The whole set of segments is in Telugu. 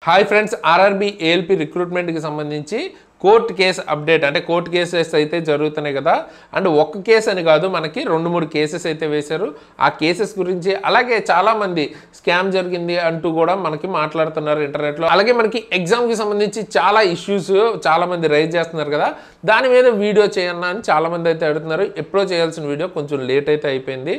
హాయ్ ఫ్రెండ్స్, ఆర్ఆర్బీ ఏఎల్పీ రిక్రూట్మెంట్కి సంబంధించి కోర్టు కేసు అప్డేట్ అంటే కోర్టు కేసెస్ అయితే జరుగుతున్నాయి కదా. అండ్ ఒక్క కేసు అని కాదు, మనకి 2-3 కేసెస్ అయితే వేశారు. ఆ కేసెస్ గురించి అలాగే చాలామంది స్కామ్ జరిగింది అంటూ కూడా మనకి మాట్లాడుతున్నారు ఇంటర్నెట్లో. అలాగే మనకి ఎగ్జామ్కి సంబంధించి చాలా ఇష్యూస్ చాలామంది రైజ్ చేస్తున్నారు కదా, దాని మీద వీడియో చేయన్నా అని చాలామంది అయితే అడుగుతున్నారు. ఎప్పుడో చేయాల్సిన వీడియో కొంచెం లేట్ అయితే అయిపోయింది.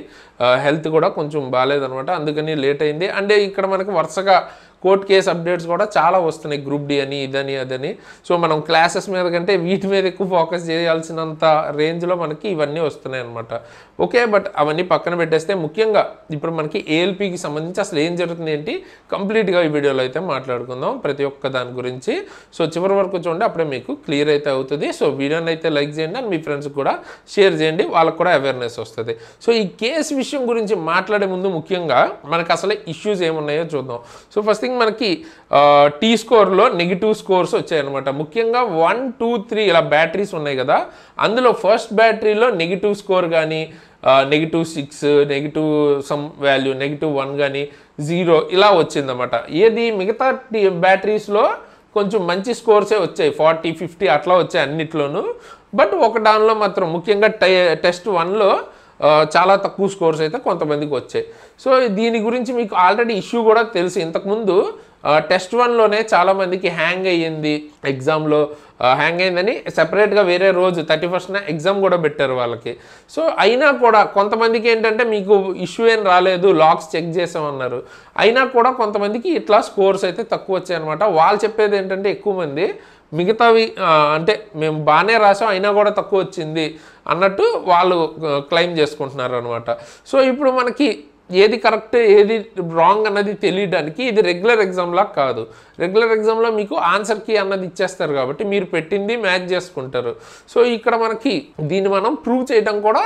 హెల్త్ కూడా కొంచెం బాగాలేదనమాట, అందుకని లేట్ అయింది. అండ్ ఇక్కడ మనకి వరుసగా కోర్ట్ కేసు అప్డేట్స్ కూడా చాలా వస్తున్నాయి, గ్రూప్ డి అని ఇదని అదని. సో మనం క్లాసెస్ మీద కంటే వీటి మీద ఎక్కువ ఫోకస్ చేయాల్సినంత రేంజ్లో మనకి ఇవన్నీ వస్తున్నాయి అనమాట. ఓకే, బట్ అవన్నీ పక్కన పెట్టేస్తే ముఖ్యంగా ఇప్పుడు మనకి ఏఎల్పీకి సంబంధించి అసలు ఏం జరుగుతుంది ఏంటి కంప్లీట్గా ఈ వీడియోలో అయితే మాట్లాడుకుందాం ప్రతి ఒక్క దాని గురించి. సో చివరి వరకు చూడండి, అప్పుడే మీకు క్లియర్ అయితే అవుతుంది. సో వీడియోని అయితే లైక్ చేయండి అండ్ మీ ఫ్రెండ్స్కి కూడా షేర్ చేయండి, వాళ్ళకు కూడా అవేర్నెస్ వస్తుంది. సో ఈ కేసు విషయం గురించి మాట్లాడే ముందు ముఖ్యంగా మనకు అసలు ఇష్యూస్ ఏమున్నాయో చూద్దాం. సో ఫస్ట్ మనకి టీ స్కోర్లో నెగిటివ్ స్కోర్స్ వచ్చాయన్నమాట. ముఖ్యంగా 1, 2, 3 ఇలా బ్యాటరీస్ ఉన్నాయి కదా, అందులో ఫస్ట్ బ్యాటరీలో నెగిటివ్ స్కోర్ కానీ -6, నెగిటివ్ సమ్ వాల్యూ -1 కానీ 0 ఇలా వచ్చిందన్నమాట. ఏది మిగతా బ్యాటరీస్లో కొంచెం మంచి స్కోర్సే వచ్చాయి, 40, 50 అట్లా వచ్చాయి అన్నిట్లోనూ. బట్ ఒక దానిలో మాత్రం ముఖ్యంగా టెస్ట్ 1లో చాలా తక్కువ స్కోర్స్ అయితే కొంతమందికి వచ్చాయి. సో దీని గురించి మీకు ఆల్రెడీ ఇష్యూ కూడా తెలుసు. ఇంతకుముందు టెస్ట్ 1లోనే చాలామందికి హ్యాంగ్ అయ్యింది, ఎగ్జామ్లో హ్యాంగ్ అయిందని సెపరేట్గా వేరే రోజు 31st ఎగ్జామ్ కూడా పెట్టారు వాళ్ళకి. సో అయినా కూడా కొంతమందికి ఏంటంటే మీకు ఇష్యూ ఏం రాలేదు, లాక్స్ చెక్ చేసామన్నారు. అయినా కూడా కొంతమందికి ఇట్లా స్కోర్స్ అయితే తక్కువ వచ్చాయి అనమాట. వాళ్ళు చెప్పేది ఏంటంటే ఎక్కువ మంది మిగతావి అంటే మేము బాగానే రాసాం అయినా కూడా తక్కువ వచ్చింది అన్నట్టు వాళ్ళు క్లెయిమ్ చేసుకుంటున్నారు అనమాట. సో ఇప్పుడు మనకి ఏది కరెక్ట్ ఏది రాంగ్ అన్నది తెలియడానికి ఇది రెగ్యులర్ ఎగ్జామ్లా కాదు. రెగ్యులర్ ఎగ్జామ్లో మీకు ఆన్సర్ కీ అన్నది ఇచ్చేస్తారు కాబట్టి మీరు పెట్టింది మ్యాచ్ చేసుకుంటారు. సో ఇక్కడ మనకి దీన్ని మనం ప్రూవ్ చేయడం కూడా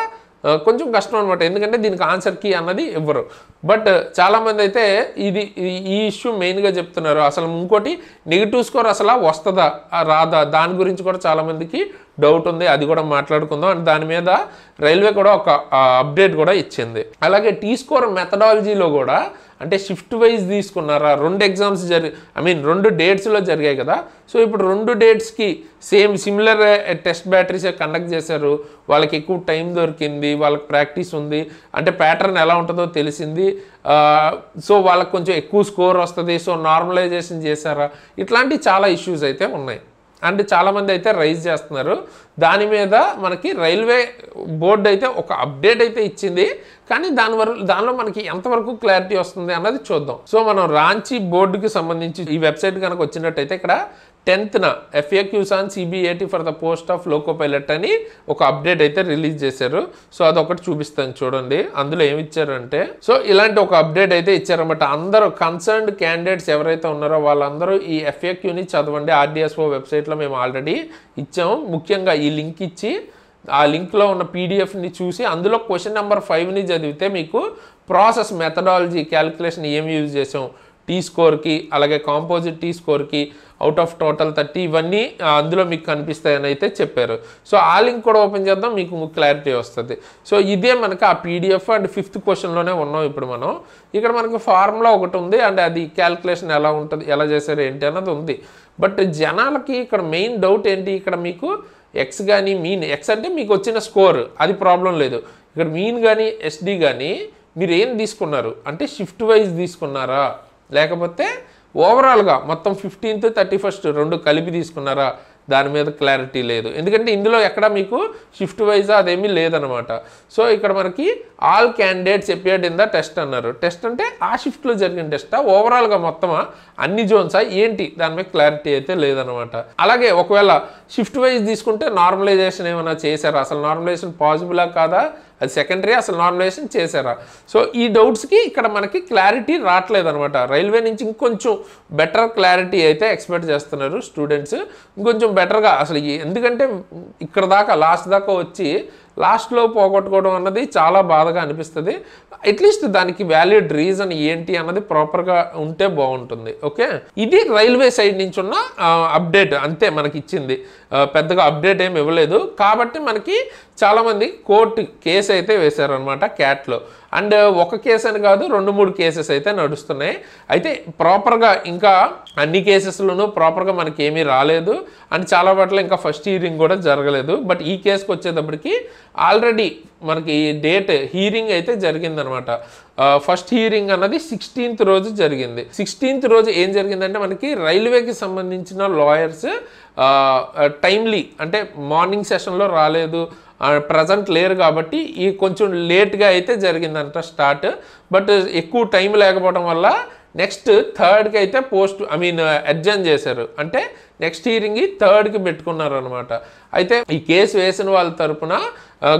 కొంచెం కష్టం అనమాట, ఎందుకంటే దీనికి ఆన్సర్ కీ అన్నది ఇవ్వరు. బట్ చాలామంది అయితే ఈ ఇష్యూ మెయిన్గా చెప్తున్నారు. అసలు ఇంకోటి నెగిటివ్ స్కోర్ అసలు వస్తుందా రాదా దాని గురించి కూడా చాలామందికి డౌట్ ఉంది, అది కూడా మాట్లాడుకుందాం. అండ్ దాని మీద రైల్వే కూడా ఒక అప్డేట్ కూడా ఇచ్చింది. అలాగే టీ స్కోర్ మెథడాలజీలో కూడా అంటే షిఫ్ట్ వైజ్ తీసుకున్నారా, 2 ఎగ్జామ్స్ 2 డేట్స్లో జరిగాయి కదా. సో ఇప్పుడు 2 డేట్స్కి సిమిలర్ టెస్ట్ బ్యాటరీస్ కండక్ట్ చేశారు, వాళ్ళకి ఎక్కువ టైం దొరికింది, వాళ్ళకి ప్రాక్టీస్ ఉంది, అంటే ప్యాటర్న్ ఎలా ఉంటుందో తెలిసింది. సో వాళ్ళకి కొంచెం ఎక్కువ స్కోర్ వస్తుంది. సో నార్మలైజేషన్ చేశారా, ఇట్లాంటి చాలా ఇష్యూస్ అయితే ఉన్నాయి. అండ్ చాలామంది అయితే రైజ్ చేస్తున్నారు. దాని మీద మనకి రైల్వే బోర్డు అయితే ఒక అప్డేట్ అయితే ఇచ్చింది, కానీ దానిలో మనకి ఎంతవరకు క్లారిటీ వస్తుంది అన్నది చూద్దాం. సో మనం రాంచీ బోర్డుకి సంబంధించి ఈ వెబ్సైట్ కనుక వచ్చినట్టయితే ఇక్కడ 10th FAQs on CBAT for the post of loco pilot అని ఒక అప్డేట్ అయితే రిలీజ్ చేశారు. సో అదొకటి చూపిస్తాను చూడండి. అందులో ఏమి ఇచ్చారంటే, సో ఇలాంటి ఒక అప్డేట్ అయితే ఇచ్చారన్నమాట. అందరూ కన్సర్న్డ్ క్యాండిడేట్స్ ఎవరైతే ఉన్నారో వాళ్ళందరూ ఈ FAQని చదవండి. RDSO వెబ్సైట్లో మేము ఆల్రెడీ ఇచ్చాము. ముఖ్యంగా ఈ లింక్ ఇచ్చి ఆ లింక్లో ఉన్న PDFని చూసి అందులో క్వశ్చన్ నెంబర్ 5ని చదివితే మీకు ప్రాసెస్ మెథడాలజీ క్యాలిక్యులేషన్ ఏమి యూజ్ చేసాం టీ స్కోర్కి, అలాగే కాంపోజిట్ టీ స్కోర్కి, అవుట్ ఆఫ్ టోటల్ 30 ఇవన్నీ అందులో మీకు కనిపిస్తాయని అయితే చెప్పారు. సో ఆ లింక్ కూడా ఓపెన్ చేద్దాం, మీకు క్లారిటీ వస్తుంది. సో ఇదే మనకి ఆ PDF అండ్ 5th క్వశ్చన్లోనే ఉన్నాం ఇప్పుడు మనం. ఇక్కడ మనకి ఫార్ములా ఒకటి ఉంది, అండ్ అది క్యాలిక్యులేషన్ ఎలా ఉంటుంది, ఎలా చేశారు ఏంటి అన్నది ఉంది. బట్ జనాలకి ఇక్కడ మెయిన్ డౌట్ ఏంటి, ఇక్కడ మీకు ఎక్స్ కానీ మీన్, ఎక్స్ అంటే మీకు వచ్చిన స్కోర్ అది ప్రాబ్లం లేదు. ఇక్కడ మీన్ కానీ SD కానీ మీరు ఏం తీసుకున్నారు అంటే షిఫ్ట్ వైజ్ తీసుకున్నారా, లేకపోతే ఓవరాల్గా మొత్తం 15th 31st 2 కలిపి తీసుకున్నారా, దాని మీద క్లారిటీ లేదు. ఎందుకంటే ఇందులో ఎక్కడ మీకు షిఫ్ట్ వైజా అదేమీ లేదనమాట. సో ఇక్కడ మనకి all candidates appeared in the test అన్నారు. టెస్ట్ అంటే ఆ షిఫ్ట్లో జరిగిన టెస్టా, ఓవరాల్గా మొత్తమా, అన్ని జోన్సా ఏంటి, దాని మీద క్లారిటీ అయితే లేదనమాట. అలాగే ఒకవేళ షిఫ్ట్ వైజ్ తీసుకుంటే నార్మలైజేషన్ ఏమైనా చేశారా, అసలు నార్మలైజేషన్ పాసిబులా కాదా, అది సెకండరీ, అసలు నార్మలైజేషన్ చేశారా. సో ఈ డౌట్స్కి ఇక్కడ మనకి క్లారిటీ రావట్లేదు అనమాట. రైల్వే నుంచి ఇంకొంచెం బెటర్ క్లారిటీ అయితే ఎక్స్పెక్ట్ చేస్తున్నారు స్టూడెంట్స్, ఇంకొంచెం బెటర్గా. అసలు ఎందుకంటే ఇక్కడ దాకా లాస్ట్ దాకా వచ్చి లాస్ట్లో పోగొట్టుకోవడం అన్నది చాలా బాధగా అనిపిస్తుంది. అట్లీస్ట్ దానికి వ్యాలిడ్ రీజన్ ఏంటి అన్నది ప్రాపర్గా ఉంటే బాగుంటుంది. ఓకే, ఇది రైల్వే సైడ్ నుంచి ఉన్న అప్డేట్ అంతే మనకి ఇచ్చింది. పెద్దగా అప్డేట్ ఏమి ఇవ్వలేదు. కాబట్టి మనకి చాలామంది కోర్టు కేసు అయితే వేశారనమాట క్యాట్లో. అండ్ ఒక కేసు అని కాదు 2-3 కేసెస్ అయితే నడుస్తున్నాయి. అయితే ప్రాపర్గా ఇంకా అన్ని కేసెస్లోనూ ప్రాపర్గా మనకి ఏమీ రాలేదు అండ్ చాలా వాటిలో ఇంకా ఫస్ట్ హీరింగ్ కూడా జరగలేదు. బట్ ఈ కేసుకి వచ్చేటప్పటికి ఆల్రెడీ మనకి డేట్ హీరింగ్ అయితే జరిగిందనమాట. ఫస్ట్ హీరింగ్ అన్నది 16th రోజు జరిగింది. 16th రోజు ఏం జరిగిందంటే మనకి రైల్వేకి సంబంధించిన లాయర్స్ టైమ్లీ అంటే మార్నింగ్ సెషన్లో రాలేదు, ప్రజెంట్ లేరు కాబట్టి ఈ కొంచెం లేట్గా అయితే జరిగిందంట స్టార్ట్. బట్ ఎక్కువ టైం లేకపోవడం వల్ల నెక్స్ట్ 3rd అయితే అడ్జర్న్ చేశారు. అంటే నెక్స్ట్ హీరింగ్ 3rd పెట్టుకున్నారు అనమాట. అయితే ఈ కేసు వేసిన వాళ్ళ తరపున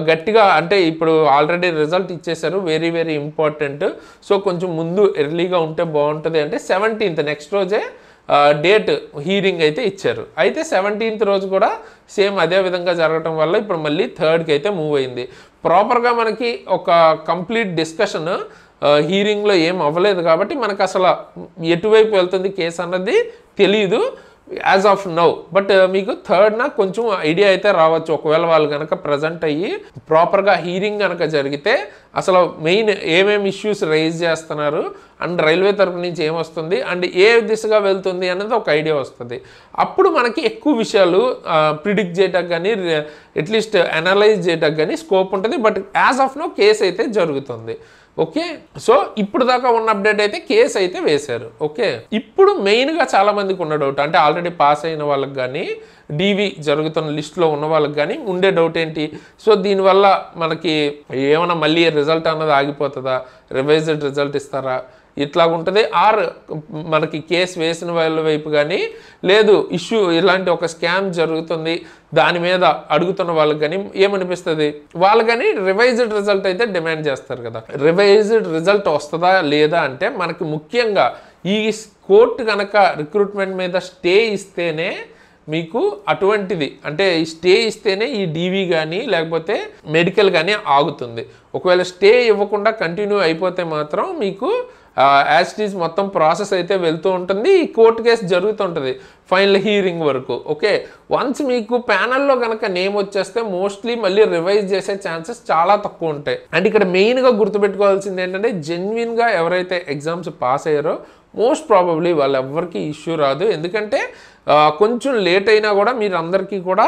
గట్టిగా అంటే ఇప్పుడు ఆల్రెడీ రిజల్ట్ ఇచ్చేశారు, వెరీ వెరీ ఇంపార్టెంట్. సో కొంచెం ముందు ఎర్లీగా ఉంటే బాగుంటుంది అంటే 17th నెక్స్ట్ రోజే డేట్ హీరింగ్ అయితే ఇచ్చారు. అయితే 17th రోజు కూడా సేమ్ అదే విధంగా జరగటం వల్ల ఇప్పుడు మళ్ళీ 3rd అయితే మూవ్ అయింది. ప్రాపర్గా మనకి ఒక కంప్లీట్ డిస్కషన్ హీరింగ్లో ఏం అవ్వలేదు కాబట్టి మనకు అసలు ఎటువైపు వెళ్తుంది కేసు అన్నది తెలీదు యాజ్ ఆఫ్ నౌ. బట్ మీకు 3rd కొంచెం ఐడియా అయితే రావచ్చు ఒకవేళ వాళ్ళు కనుక ప్రజెంట్ అయ్యి ప్రాపర్గా హీరింగ్ కనుక జరిగితే అసలు మెయిన్ ఏమేమి ఇష్యూస్ రైజ్ చేస్తున్నారు అండ్ రైల్వే తరపు నుంచి ఏమొస్తుంది అండ్ ఏ దిశగా వెళ్తుంది అనేది ఒక ఐడియా వస్తుంది. అప్పుడు మనకి ఎక్కువ విషయాలు ప్రిడిక్ట్ చేయడానికి కానీ అట్లీస్ట్ అనలైజ్ చేయడానికి కానీ స్కోప్ ఉంటుంది. But as of now case అయితే జరుగుతుంది. ఓకే, సో ఇప్పుడు దాకా ఉన్న అప్డేట్ అయితే కేసు అయితే వేశారు. ఓకే, ఇప్పుడు మెయిన్గా చాలామందికి ఉన్న డౌట్ అంటే ఆల్రెడీ పాస్ అయిన వాళ్ళకి కానీ డీవీ జరుగుతున్న లిస్టులో ఉన్న వాళ్ళకి కానీ ఉండే డౌట్ ఏంటి, సో దీనివల్ల మనకి ఏమైనా మళ్ళీ రిజల్ట్ అన్నది ఆగిపోతుందా, రివైజ్డ్ రిజల్ట్ ఇస్తారా, ఇట్లా ఉంటుంది. ఆర్ మనకి కేసు వేసిన వాళ్ళ వైపు కానీ లేదు ఇష్యూ ఇలాంటి ఒక స్కామ్ జరుగుతుంది దాని మీద అడుగుతున్న వాళ్ళకి కానీ ఏమనిపిస్తుంది, వాళ్ళు కానీ రివైజ్డ్ రిజల్ట్ అయితే డిమాండ్ చేస్తారు కదా. రివైజ్డ్ రిజల్ట్ వస్తుందా లేదా అంటే మనకి ముఖ్యంగా ఈ కోర్టు కనుక రిక్రూట్మెంట్ మీద స్టే ఇస్తేనే మీకు అటువంటిది అంటే ఈ స్టే ఇస్తేనే ఈ డీవీ కానీ లేకపోతే మెడికల్ కానీ ఆగుతుంది. ఒకవేళ స్టే ఇవ్వకుండా కంటిన్యూ అయిపోతే మాత్రం మీకు యాజ్ ఇట్ ఈజ్ మొత్తం ప్రాసెస్ అయితే వెళ్తూ ఉంటుంది, ఈ కోర్టు కేసు జరుగుతుంటుంది ఫైనల్ హీరింగ్ వరకు. ఓకే, వన్స్ మీకు ప్యానల్లో కనుక నేమ్ వచ్చేస్తే మోస్ట్లీ మళ్ళీ రివైజ్ చేసే ఛాన్సెస్ చాలా తక్కువ ఉంటాయి. అండ్ ఇక్కడ మెయిన్గా గుర్తుపెట్టుకోవాల్సింది ఏంటంటే జెన్యున్గా ఎవరైతే ఎగ్జామ్స్ పాస్ అయ్యారో మోస్ట్ ప్రాబబ్లీ వాళ్ళు ఎవరికి ఇష్యూ రాదు. ఎందుకంటే కొంచెం లేట్ అయినా కూడా మీరు అందరికీ కూడా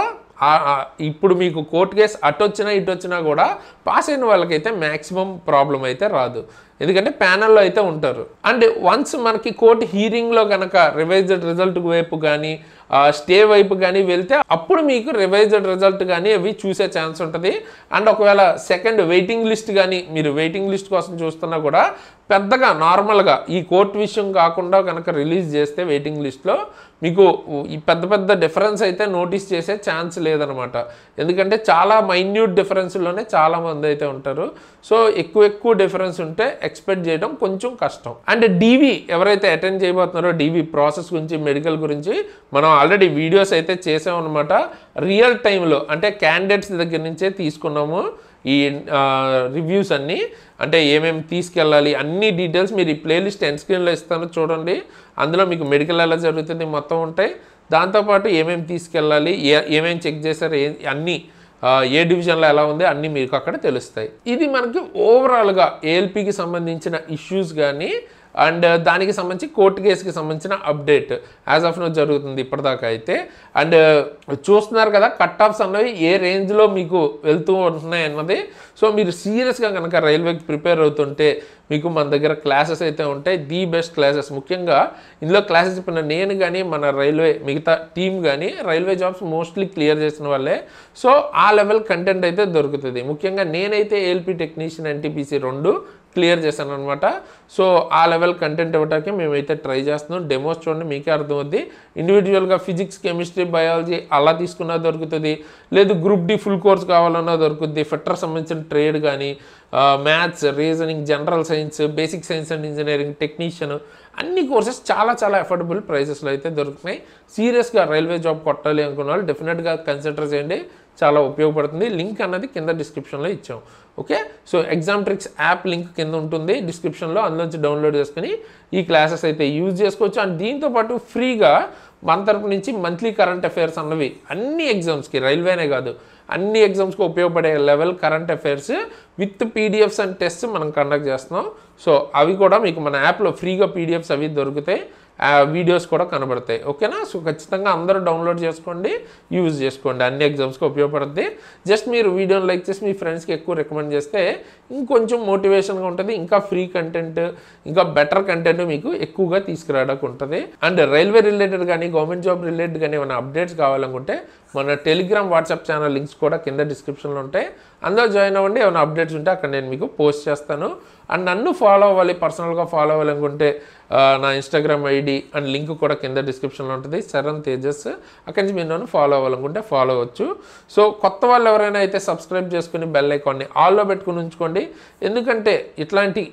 ఇప్పుడు మీకు కోర్టు కేసు అటు వచ్చినా ఇటు వచ్చినా కూడా పాస్ అయిన వాళ్ళకైతే మ్యాక్సిమం ప్రాబ్లం అయితే రాదు, ఎందుకంటే ప్యానల్లో అయితే ఉంటారు. అండ్ వన్స్ మనకి కోర్టు హీరింగ్లో కనుక రివైజ్డ్ రిజల్ట్ వైపు కానీ స్టే వైపు కానీ వెళ్తే అప్పుడు మీకు రివైజ్డ్ రిజల్ట్ కానీ అవి చూసే ఛాన్స్ ఉంటుంది. అండ్ ఒకవేళ సెకండ్ వెయిటింగ్ లిస్ట్ కానీ మీరు వెయిటింగ్ లిస్ట్ కోసం చూస్తున్నా కూడా పెద్దగా నార్మల్గా ఈ కోర్టు విషయం కాకుండా కనుక రిలీజ్ చేస్తే వెయిటింగ్ లిస్ట్లో మీకు ఈ పెద్ద పెద్ద డిఫరెన్స్ అయితే నోటీస్ చేసే ఛాన్స్ లేదనమాట. ఎందుకంటే చాలా మైన్యూట్ డిఫరెన్స్లోనే చాలామంది అయితే ఉంటారు. సో ఎక్కువ డిఫరెన్స్ ఉంటే ఎక్స్పెక్ట్ చేయడం కొంచెం కష్టం. అండ్ డీవీ ఎవరైతే అటెండ్ చేయబోతున్నారో డీవీ ప్రాసెస్ గురించి మెడికల్ గురించి మనం ఆల్రెడీ వీడియోస్ అయితే చేసామన్నమాట. రియల్ టైంలో అంటే క్యాండిడేట్స్ దగ్గర నుంచే తీసుకున్నాము ఈ రివ్యూస్ అన్నీ, అంటే ఏమేమి తీసుకెళ్ళాలి అన్ని డీటెయిల్స్ మీరు ఈ ప్లేలిస్ట్ ఎండ్ స్క్రీన్లో ఇస్తాను చూడండి. అందులో మీకు మెడికల్ ఎలా జరుగుతుంది మొత్తం ఉంటాయి, దాంతోపాటు ఏమేమి తీసుకెళ్ళాలి ఏమేమి చెక్ చేశారు అన్నీ ఏ డివిజన్లో ఎలా ఉంది అన్నీ మీకు అక్కడ తెలుస్తాయి. ఇది మనకి ఓవరాల్గా ఏఎల్పికి సంబంధించిన ఇష్యూస్ కానీ అండ్ దానికి సంబంధించి కోర్టు కేసుకి సంబంధించిన అప్డేట్ యాజ్ ఆఫ్ నో జరుగుతుంది ఇప్పటిదాకా అయితే. అండ్ చూస్తున్నారు కదా కట్ ఆఫ్స్ అన్నవి ఏ రేంజ్లో మీకు వెళ్తూ ఉంటున్నాయి అన్నది. సో మీరు సీరియస్గా కనుక రైల్వేకి ప్రిపేర్ అవుతుంటే మీకు మన దగ్గర క్లాసెస్ అయితే ఉంటాయి, ది బెస్ట్ క్లాసెస్. ముఖ్యంగా ఇందులో క్లాసెస్ చెప్పిన నేను కానీ మన రైల్వే మిగతా టీం కానీ రైల్వే జాబ్స్ మోస్ట్లీ క్లియర్ చేసిన వాళ్ళే. సో ఆ లెవెల్ కంటెంట్ అయితే దొరుకుతుంది. ముఖ్యంగా నేనైతే ఏఎల్పి టెక్నీషియన్ ఎన్టీపీసీ 2 క్లియర్ చేశాను అనమాట. సో ఆ లెవెల్ కంటెంట్ ఇవ్వడానికి మేమైతే ట్రై చేస్తున్నాం. డెమోస్ చూడండి మీకే అర్థమవుద్ది. ఇండివిజువల్గా ఫిజిక్స్ కెమిస్ట్రీ బయాలజీ అలా తీసుకున్నా దొరుకుతుంది, లేదు గ్రూప్ డి ఫుల్ కోర్స్ కావాలన్నా దొరుకుతుంది. ఫిట్టర్ సంబంధించిన ట్రేడ్ కానీ maths reasoning general science basic science and engineering technician అన్ని కోర్సెస్ చాలా అఫోర్డబుల్ ప్రైసెస్లో అయితే దొరుకుతున్నాయి. సీరియస్గా రైల్వే జాబ్ కొట్టాలి అనుకున్న వాళ్ళు డెఫినెట్గా కన్సిడర్ చేయండి, చాలా ఉపయోగపడుతుంది. లింక్ అన్నది కింద డిస్క్రిప్షన్లో ఇచ్చాం. Okay, so exam tricks app link కింద ఉంటుంది డిస్క్రిప్షన్లో, అందులోంచి డౌన్లోడ్ చేసుకుని ఈ క్లాసెస్ అయితే యూజ్ చేసుకోవచ్చు. అండ్ దీంతోపాటు ఫ్రీగా మన తరపు నుంచి మంత్లీ కరెంట్ అఫైర్స్ అన్నవి అన్ని ఎగ్జామ్స్కి రైల్వేనే కాదు అన్ని ఎగ్జామ్స్కి ఉపయోగపడే level current affairs with PDFs and test మనం కండక్ట్ చేస్తున్నాం. సో అవి కూడా మీకు మన యాప్లో ఫ్రీగా పీడిఎఫ్స్ అవి దొరుకుతాయి, వీడియోస్ కూడా కనబడతాయి. ఓకేనా? సో ఖచ్చితంగా అందరూ డౌన్లోడ్ చేసుకోండి, యూజ్ చేసుకోండి, అన్ని ఎగ్జామ్స్కి ఉపయోగపడుతుంది. జస్ట్ మీరు వీడియోని లైక్ చేసి మీ ఫ్రెండ్స్కి ఎక్కువ రికమెండ్ చేస్తే ఇంకొంచెం మోటివేషన్గా ఉంటుంది, ఇంకా ఫ్రీ కంటెంట్, ఇంకా బెటర్ కంటెంట్ మీకు ఎక్కువగా తీసుకురావడానికి ఉంటుంది. అండ్ రైల్వే రిలేటెడ్ కానీ గవర్నమెంట్ జాబ్ రిలేటెడ్ కానీ ఏమైనా అప్డేట్స్ కావాలనుకుంటే మన టెలిగ్రామ్ వాట్సాప్ ఛానల్ లింక్స్ కూడా కింద డిస్క్రిప్షన్లో ఉంటాయి, అందులో జాయిన్ అవ్వండి. ఏమైనా అప్డేట్స్ ఉంటే అక్కడ నేను మీకు పోస్ట్ చేస్తాను. అండ్ నన్ను ఫాలో అవ్వాలి, పర్సనల్గా ఫాలో అవ్వాలనుకుంటే నా ఇన్స్టాగ్రామ్ ఐడి అండ్ లింక్ కూడా కింద డిస్క్రిప్షన్లో ఉంటుంది, శరణ్ తేజస్. అక్కడి నుంచి మీరు నన్ను ఫాలో అవ్వాలనుకుంటే ఫాలో అవ్వచ్చు. సో కొత్త వాళ్ళు ఎవరైనా అయితే సబ్స్క్రైబ్ చేసుకుని బెల్ ఐకాన్ని ఆల్లో పెట్టుకుని ఉంచుకోండి, ఎందుకంటే ఇట్లాంటి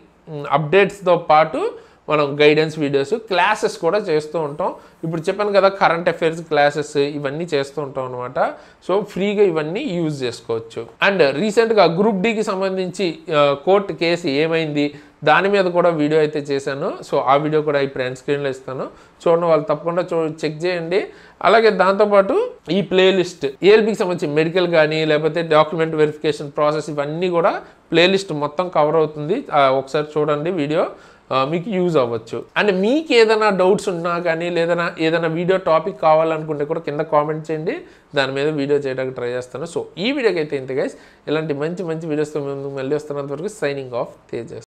అప్డేట్స్తో పాటు మనం గైడెన్స్ వీడియోస్, క్లాసెస్ కూడా చేస్తూ ఉంటాం. ఇప్పుడు చెప్పాను కదా, కరెంట్ అఫైర్స్ క్లాసెస్ ఇవన్నీ చేస్తూ ఉంటాం అనమాట. సో ఫ్రీగా ఇవన్నీ యూజ్ చేసుకోవచ్చు. అండ్ రీసెంట్గా గ్రూప్ డికి సంబంధించి కోర్టు కేసు ఏమైంది దాని మీద కూడా వీడియో అయితే చేశాను. సో ఆ వీడియో కూడా ఇప్పుడు ఎండ్ స్క్రీన్లో ఇస్తాను, చూడండి, వాళ్ళు తప్పకుండా చెక్ చేయండి. అలాగే దాంతోపాటు ఈ ప్లేలిస్ట్ ఏఎల్పికి సంబంధించి మెడికల్ కానీ లేకపోతే డాక్యుమెంట్ వెరిఫికేషన్ ప్రాసెస్ ఇవన్నీ కూడా ప్లేలిస్ట్ మొత్తం కవర్ అవుతుంది, ఒకసారి చూడండి వీడియో, మీకు యూజ్ అవ్వచ్చు. అండ్ మీకు ఏదైనా డౌట్స్ ఉన్నా కానీ లేదా ఏదైనా వీడియో టాపిక్ కావాలనుకుంటే కూడా కింద కామెంట్ చేయండి, దాని మీద వీడియో చేయడానికి ట్రై చేస్తాను. సో ఈ వీడియోకి అయితే ఇంతే గైస్, ఇలాంటి మంచి మంచి వీడియోస్తో మేము మళ్ళీ వస్తున్నంత వరకు సైనింగ్ ఆఫ్ తేజస్.